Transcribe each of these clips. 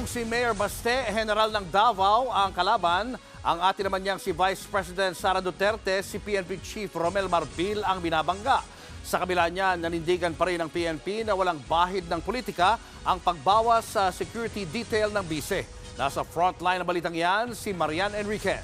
si Mayor Baste, General ng Davao ang kalaban. Ang atin naman niyang si Vice President Sara Duterte, si PNP Chief Romel Marbil ang binabangga. Sa kabila niya, nanindigan pa rin ng PNP na walang bahid ng politika ang pagbawas sa security detail ng bise. Nasa frontline ng balitang yan, si Marian Enriquez.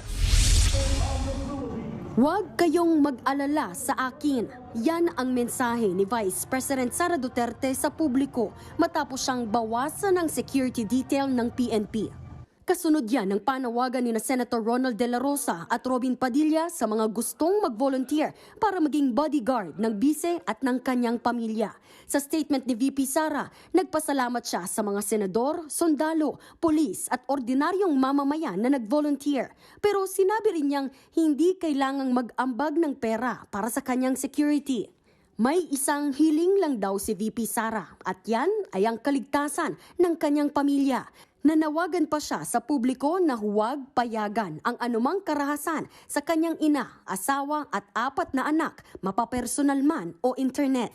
Huwag kayong mag-alala sa akin. Yan ang mensahe ni Vice President Sara Duterte sa publiko matapos siyang bawasan ng security detail ng PNP. Kasunod yan ng panawagan ni Senator Ronald De La Rosa at Robin Padilla sa mga gustong mag-volunteer para maging bodyguard ng bise at ng kanyang pamilya. Sa statement ni VP Sara, nagpasalamat siya sa mga senador, sundalo, pulis at ordinaryong mamamayan na nag-volunteer. Pero sinabi rin niyang hindi kailangang mag-ambag ng pera para sa kanyang security. May isang hiling lang daw si VP Sara at yan ay ang kaligtasan ng kanyang pamilya. Nanawagan pa siya sa publiko na huwag payagan ang anumang karahasan sa kanyang ina, asawa at 4 na anak, mapapersonal man o internet.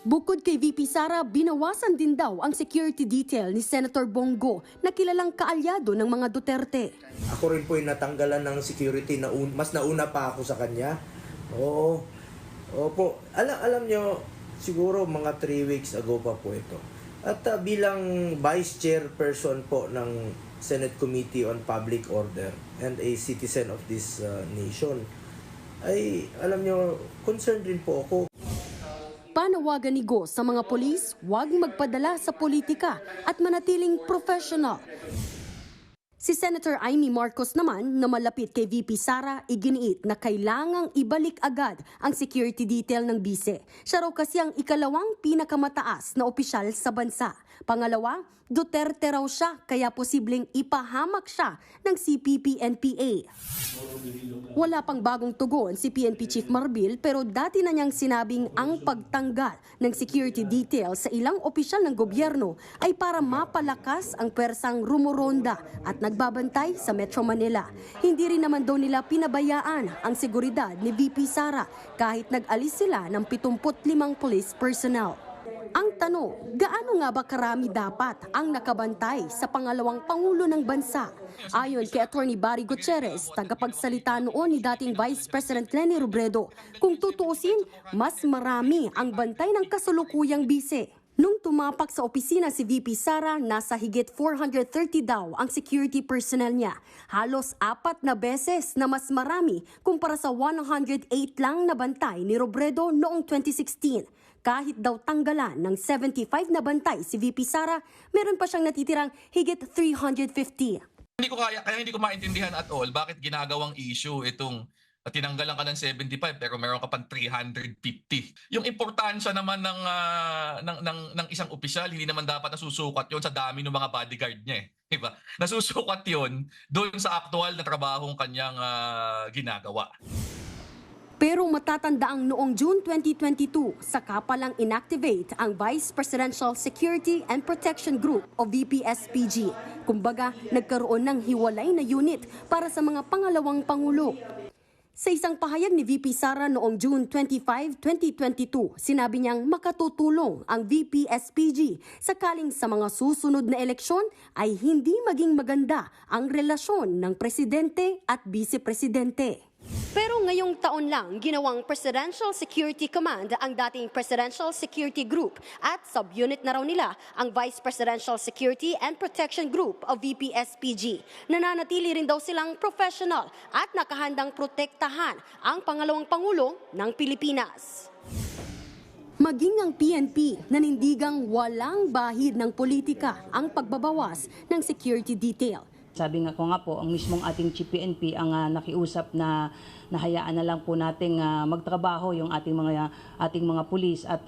Bukod kay VP Sara, binawasan din daw ang security detail ni Senator Bongo na kilalang kaalyado ng mga Duterte. Ako rin po yung natanggalan ng security na mas nauna pa ako sa kanya. Oo. Opo. Alam nyo, siguro mga 3 weeks ago pa po ito. At bilang Vice Chairperson po ng Senate Committee on Public Order and a citizen of this nation, ay alam nyo, concerned rin po ako. Panawagan ni Go sa mga polis, huwag magpadala sa politika at manatiling professional. Si Senator Amy Marcos naman na malapit kay VP Sara, iginiit na kailangang ibalik agad ang security detail ng bise. Siya raw kasi ang ikalawang pinakamataas na opisyal sa bansa. Pangalawa, Duterte raw siya kaya posibleng ipahamak siya ng CPP-NPA. Wala pang bagong tugon si PNP Chief Marbil pero dati na niyang sinabing ang pagtanggal ng security detail sa ilang opisyal ng gobyerno ay para mapalakas ang pwersang rumoronda at nagbabantay sa Metro Manila. Hindi rin naman daw nila pinabayaan ang seguridad ni VP Sara kahit nag-alis sila ng 75 police personnel. Ang tanong, gaano nga ba karami dapat ang nakabantay sa pangalawang Pangulo ng Bansa? Ayon kay Attorney Barry Gutierrez, tagapagsalita noon ni dating Vice President Leni Robredo, kung tutuusin, mas marami ang bantay ng kasulukuyang bise. Nung tumapak sa opisina si VP Sara, nasa higit 430 daw ang security personnel niya. Halos 4 na beses na mas marami kumpara sa 108 lang na bantay ni Robredo noong 2016. Kahit daw tanggalan ng 75 na bantay si VP Sara, meron pa siyang natitirang higit 350. Kaya hindi ko maintindihan at all bakit ginagawang issue itong tinanggalan ka ng 75 pero meron ka pang 350. Yung importansya naman ng isang opisyal, hindi naman dapat nasusukat yon sa dami ng mga bodyguard niya. Diba? Nasusukat yon doon sa aktual na trabahong kanyang ginagawa. Pero matatandaang noong June 2022, saka palang inactivate ang Vice Presidential Security and Protection Group o VPSPG. Kumbaga, nagkaroon ng hiwalay na unit para sa mga pangalawang pangulo. Sa isang pahayag ni VP Sara noong June 25, 2022, sinabi niyang makatutulong ang VPSPG sakaling sa mga susunod na eleksyon ay hindi maging maganda ang relasyon ng presidente at vice-presidente. Pero ngayong taon lang, ginawang Presidential Security Command ang dating Presidential Security Group at subunit na raw nila ang Vice Presidential Security and Protection Group o VPSPG. Nananatili rin daw silang professional at nakahandang protektahan ang pangalawang Pangulo ng Pilipinas. Maging ang PNP, nanindigang walang bahid ng politika ang pagbabawas ng security detail. Sabi nga ko nga po, ang mismong ating Chief PNP ang nakiusap na nahayaan na lang po nating magtrabaho yung ating mga pulis at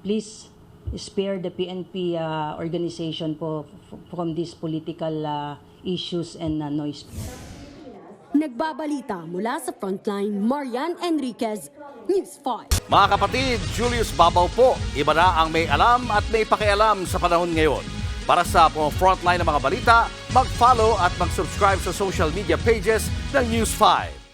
please spare the PNP organization po from these political issues and noise. Nagbabalita mula sa Frontline, Marian Enriquez, News 5. Mga kapatid, Julius Babaw po. Iba na ang may alam at may pakialam sa panahon ngayon. Para sa frontline ng mga balita, mag-follow at mag-subscribe sa social media pages ng News 5.